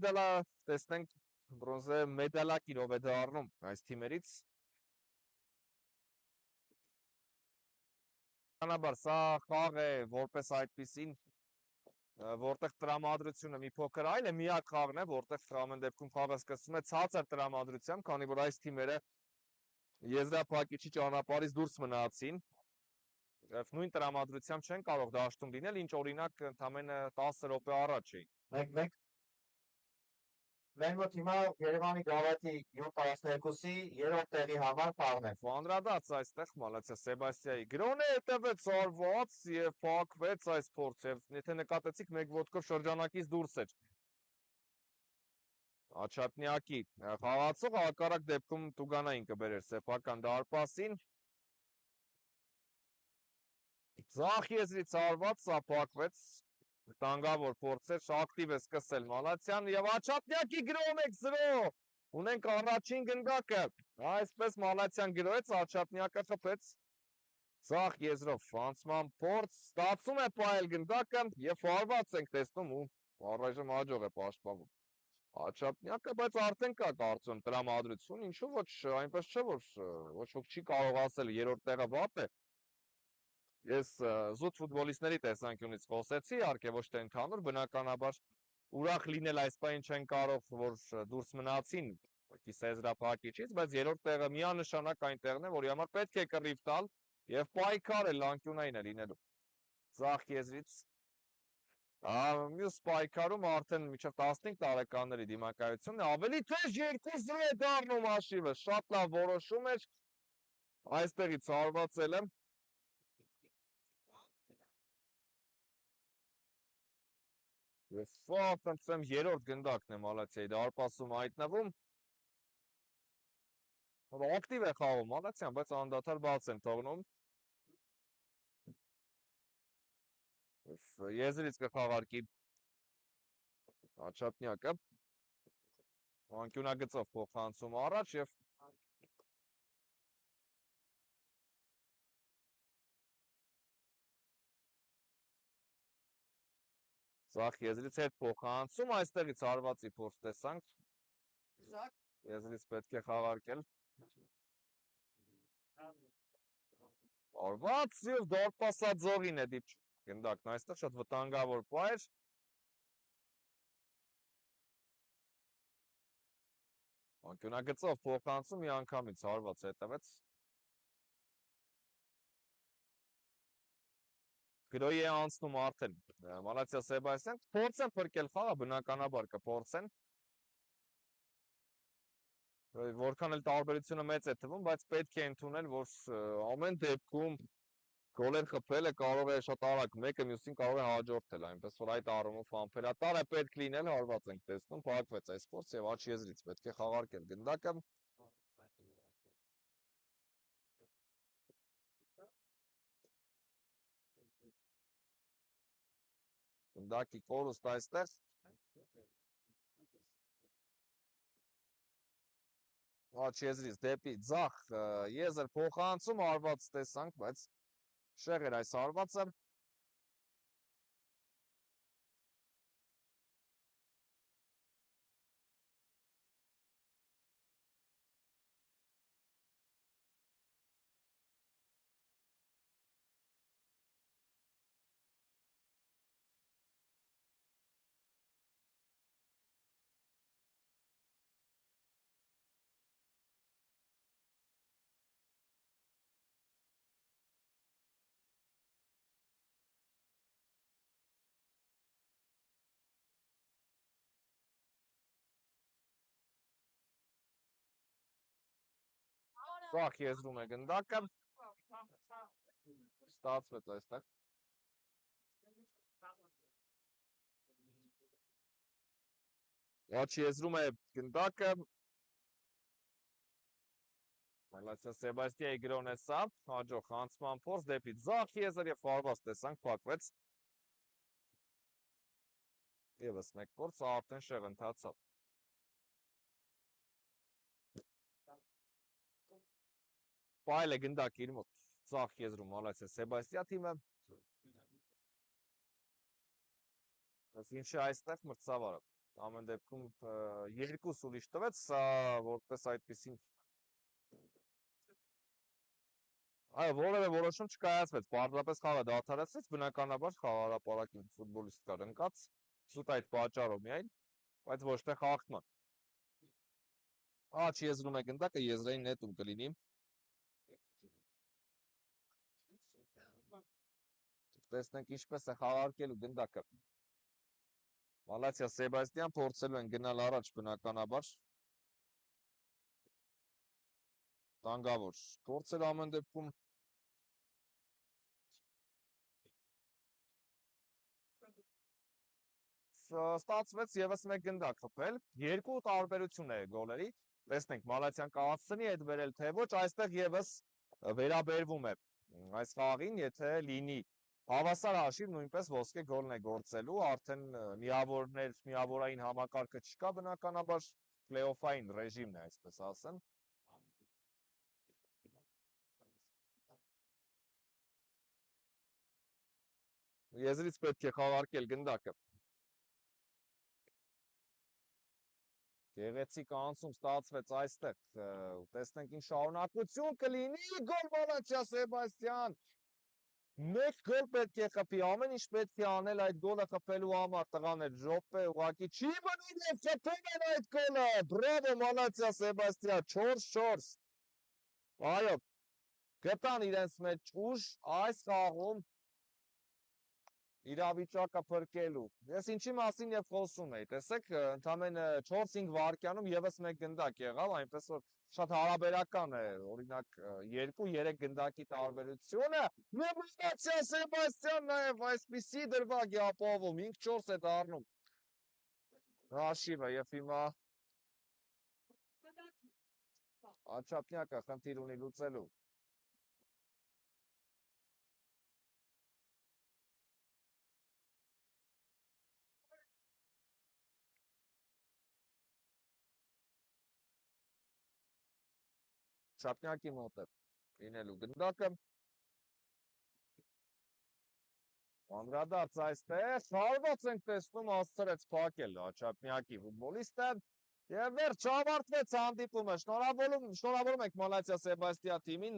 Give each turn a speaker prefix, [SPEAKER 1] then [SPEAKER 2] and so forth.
[SPEAKER 1] մեդալա տեսնենք բրոնզե մեդալա կիրով է դառնում այս թիմերից։ Բնականաբար սա խաղ է որպես այդպիսին, որտեղ տրամադրությունը մի փոքր այլ է, միակ խաղն է, որտեղ ամեն դեպքում խաղը սկսվում է ցածր տրամադրությամբ, քանի որ այս թիմերը եզրափակիչի ճանապարհից դուրս մնացին, նույն տրամադրությամբ չեն կարող դաշտում լինել, ինչ օրինակ ընդամենը 10 րոպե առաջ էին։
[SPEAKER 2] Մենք մոտ հիմա Երևանի Գավաթի 7-12-ի երրորդ տեղի համար խաղն է։
[SPEAKER 1] Անդրադարձ այստեղ Մալացիա Սեբաստիայի գրոնը հետևեց արված եւ փակվեց այս փորձը, եթե նկատեցիք մեկ ոտքով շրջանակից դուրս էր Աչատնյակի խաղացողը, հակառակ դեպքում Տուգանային կբերեր սեփական դարպասին։ Ձախ եզրից արված, սա փակվեց, տանգավոր փորձեր, ակտիվ է սկսել Մալացյան եւ Աչատնյակի գրոն 1-0, ունենք առաջին գնդակը, այսպես Մալացյան գրոեց, Աչատնյակը խփեց ձախ եզրով շանսման փորձ, ստացում է պահել գնդակը եւ արված ենք տեսնում ու առայժմ հաջող է պաշտպանվում Աչատնյակը, բայց արդեն կա կարծում տրամադրություն, ինչու ոչ, այնպես չէ, որ ոչ ոք չի կարող ասել երրորդ տեղը վատ է։ Ես զուտ ֆուտբոլիստների տեսանկյունից խոսեցի, իհարկե ոչ թե ընդհանուր, բնականաբար ուրախ լինել այս պահին չեն կարող, որ դուրս մնացին կիսաեզրափակիչից, բայց երրորդ տեղը միանշանակ այն տեղն է, որի համար պետք է կռիվ տալ եւ պայքարել, անկյունային է լինելու։ Ձախ եզրից մյուս պայքարում արդեն մինչև 15 տարեկանների դիմակայությունն է, ավելի թեժ 2-0 է դառնում հաշիվը, շատ լավ որոշում էր, այստեղից հարվածել է։ Ես խնդրեմ երրորդ գնդակն է Մալացիայի դարպասում հայտնվում։ Ակտիվ է խաղում Մալացյան, բայց անդադար բաց են թողնում։ Եզրից կխաղարկի Աչատնյակը, անկյունագծով փոխանցում առաջ եւ Ձախ եզրից հետ փոխանցում, այստեղից հարվածի փորձ տեսանք։ Եզրից պետք է խաղարկել։ Արված եւ դարպասաձողին է դիպչում գնդակն, այստեղ շատ վտանգավոր պայր։ Անկյունագծով փոխանցում միանգամից հարված հետևեց։ Գրոյի է անցնում արդեն Մալացիա Սեբաստիան, փորձ են փրկել խաղը, բնականաբար կփորձեն։ Որքան էլ տարբերությունը մեծ է թվում, բայց պետք է ընդունել, որ ամեն դեպքում գոլեր խփելը կարող է շատ արագ, մեկը մյուսին կարող է հաջորդել, այնպես որ այդ առումով անփերատար է պետք լինել, հարված ենք տեսնում, փակվեց այս փորձ եւ աչ եզրից պետք է խաղարկել գնդակը։ Գնդակի կորուստ այստեղ։ Աչ եզրից դեպի ձախ եզր փոխանցում արված տեսանք, բայց շեղ էր այս արվածը։ Ձախ եզրում է գնդակը, ստացվեց այստեղ։ Աչ եզրում է գնդակը, Մալացիա Սեբաստիայի գրոն է սա, հաջող անցման փորձ դեպի ձախ եզր եւ հարված տեսանք, փակվեց։ Եվս մեկ փորձ, արդեն շեղ ընթացավ։ Պայել է գնդակ իր մոտ ձախ եզրում Մալացիա Սեբաստիա թիմը։ Ինչ է այստեղ մրցավարը։ ամեն դեպքում երկուս ուրիշ տվեց, սա որպես այդպեսին այո, որևէ որոշում չկայացվեց, պարզապես խաղը դադարեցվեց, բնականաբար խաղահրապարակին ֆուտբոլիստ կար ընկած, սուտ այդ պատճառով միայն, բայց ոչ թե խաղաղման։ Աչ եզրում է գնդակը, եզրային նետում կլինի։ Տեսնենք ինչպես է խաղարկելու գնդակը։ Մալացիա Սեբաստիան փորձելու են գնալ առաջ բնականաբար։ Տանգավոր փորձել ամեն դեպքում ստացվեց եւս մեկ գնդակ խփել, երկու տարբերություն է գոլերի։ Տեսնենք Մալացիան կհասցնի այդ վերել թե ոչ, այստեղ եւս վերաբերվում է այս խաղին, եթե լինի հավասար հաշիվ նույնպես ոսկե գոլն է գործելու, արդեն միավորային համակարգը չկա, բնականաբար պլեյօֆային ռեժիմն է, այսպես ասեմ։ Եզրից պետք է խաղարկել գնդակը։ Գեղեցիկ անցում ստացվեց այստեղ, տեսնենք ինչ շարունակություն կլինի, գոլ Մալացիա Սեբաստիան։ Մեկ գոլ պետք է խփի, ամեն ինչ պետք է անել այդ գոլը խփելու համար, տղաներ, րոպե, ուղղակի չի մնում եւ խփում են այդ գոլը։ Բրավո Մալացիա Սեբաստիան, 4-4։ Այո, գտան իրենց մեջ ուժ այս խաղում իրավիճակը փրկելու։ Ես ինչի մասին եւ խոսում էի, տեսեք, ընդամենը 4-5 վայրկյանում եւս մեկ գնդակ եղավ, այնպես որ շատ հարաբերական է, օրինակ 2-3 գնդակի տարբերությունը։ Մալացիա Սեբաստիան նաեւ այսպիսի դրվագ է ապահովում, 5-4 է դառնում հաշիվը եւ հիմա Աչափնյակը խնդիր ունի լուծելու։ Չափնյակի մոտ է լինելու գնդակը։ Անդրադարձ այստեղ, շարված ենք տեսնում, հասցրեց փակել Չափնյակի ֆուտբոլիստը եւ վերջ ավարտվեց հանդիպումը։ Շնորհավորում ենք Մալացիա Սեբաստիա թիմին։